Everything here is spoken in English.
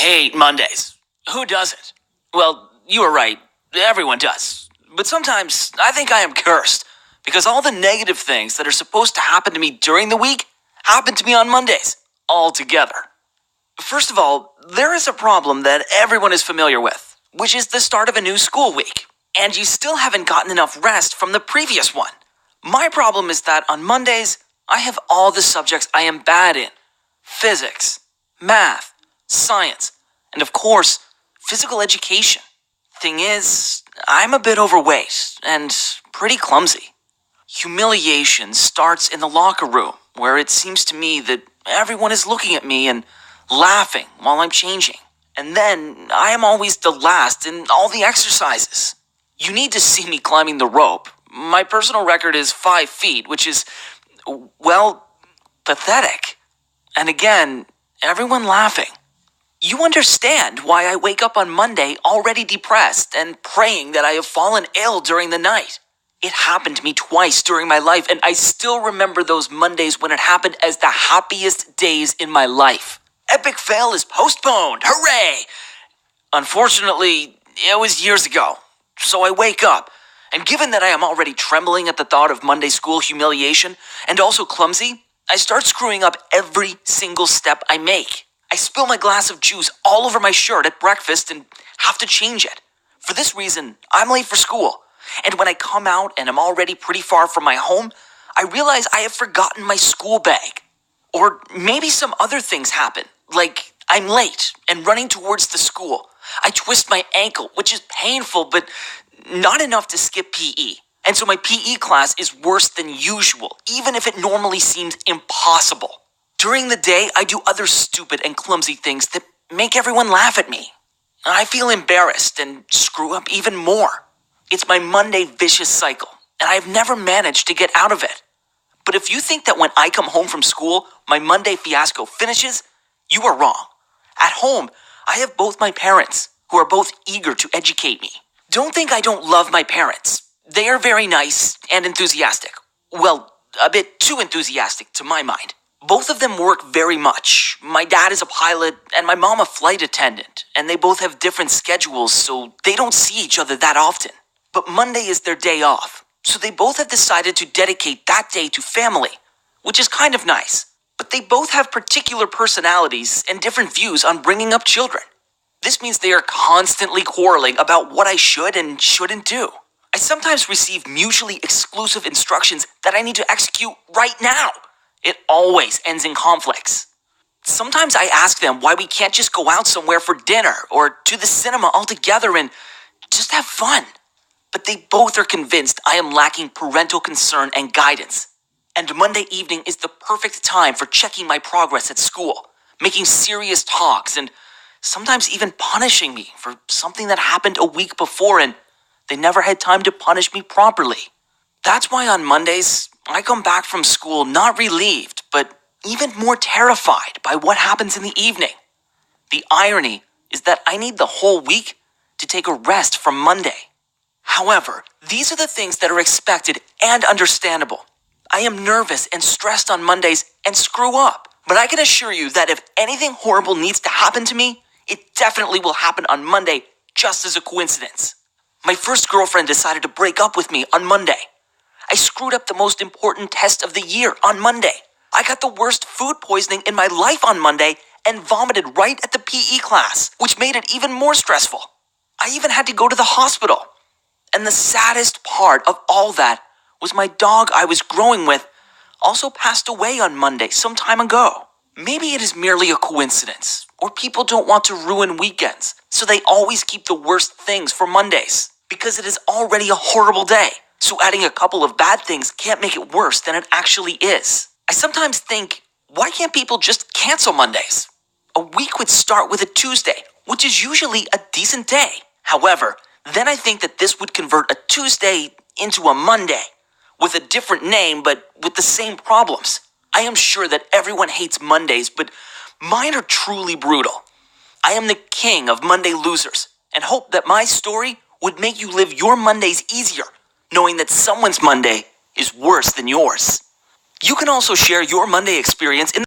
hate Mondays. Who doesn't? Well, you were right. Everyone does. But sometimes I think I am cursed because all the negative things that are supposed to happen to me during the week happen to me on Mondays, all together. First of all, there is a problem that everyone is familiar with, which is the start of a new school week, and you still haven't gotten enough rest from the previous one. My problem is that on Mondays, I have all the subjects I am bad in. Physics, math, science, and of course, physical education. Thing is, I'm a bit overweight and pretty clumsy. Humiliation starts in the locker room, where it seems to me that everyone is looking at me and laughing while I'm changing. And then I am always the last in all the exercises. You need to see me climbing the rope. My personal record is 5 feet, which is, well, pathetic. And again, everyone laughing. You understand why I wake up on Monday already depressed and praying that I have fallen ill during the night. It happened to me twice during my life, and I still remember those Mondays when it happened as the happiest days in my life. Epic fail is postponed. Hooray! Unfortunately, it was years ago. So I wake up, and given that I am already trembling at the thought of Monday school humiliation and also clumsy, I start screwing up every single step I make. I spill my glass of juice all over my shirt at breakfast and have to change it. For this reason, I'm late for school. And when I come out and I'm already pretty far from my home, I realize I have forgotten my school bag. Or maybe some other things happen, like I'm late and running towards the school. I twist my ankle, which is painful, but not enough to skip PE. And so my PE class is worse than usual, even if it normally seems impossible. During the day, I do other stupid and clumsy things that make everyone laugh at me. I feel embarrassed and screw up even more. It's my Monday vicious cycle, and I've never managed to get out of it. But if you think that when I come home from school, my Monday fiasco finishes, you are wrong. At home, I have both my parents, who are both eager to educate me. Don't think I don't love my parents. They are very nice and enthusiastic. Well, a bit too enthusiastic to my mind. Both of them work very much. My dad is a pilot and my mom a flight attendant, and they both have different schedules, so they don't see each other that often. But Monday is their day off, so they both have decided to dedicate that day to family, which is kind of nice. But they both have particular personalities and different views on bringing up children. This means they are constantly quarreling about what I should and shouldn't do. I sometimes receive mutually exclusive instructions that I need to execute right now. It always ends in conflicts. Sometimes I ask them why we can't just go out somewhere for dinner or to the cinema altogether and just have fun. But they both are convinced I am lacking parental concern and guidance. And Monday evening is the perfect time for checking my progress at school, making serious talks, and sometimes even punishing me for something that happened a week before and they never had time to punish me properly. That's why on Mondays, I come back from school not relieved, but even more terrified by what happens in the evening. The irony is that I need the whole week to take a rest from Monday. However, these are the things that are expected and understandable. I am nervous and stressed on Mondays and screw up, but I can assure you that if anything horrible needs to happen to me, it definitely will happen on Monday just as a coincidence. My first girlfriend decided to break up with me on Monday. I screwed up the most important test of the year on Monday. I got the worst food poisoning in my life on Monday and vomited right at the PE class, which made it even more stressful. I even had to go to the hospital. And the saddest part of all that was my dog I was growing with also passed away on Monday some time ago. Maybe it is merely a coincidence, or people don't want to ruin weekends, so they always keep the worst things for Mondays, because it is already a horrible day. So adding a couple of bad things can't make it worse than it actually is. I sometimes think, why can't people just cancel Mondays? A week would start with a Tuesday, which is usually a decent day. However, then I think that this would convert a Tuesday into a Monday, with a different name but with the same problems. I am sure that everyone hates Mondays, but mine are truly brutal. I am the king of Monday losers, and hope that my story would make you live your Mondays easier, knowing that someone's Monday is worse than yours. You can also share your Monday experience in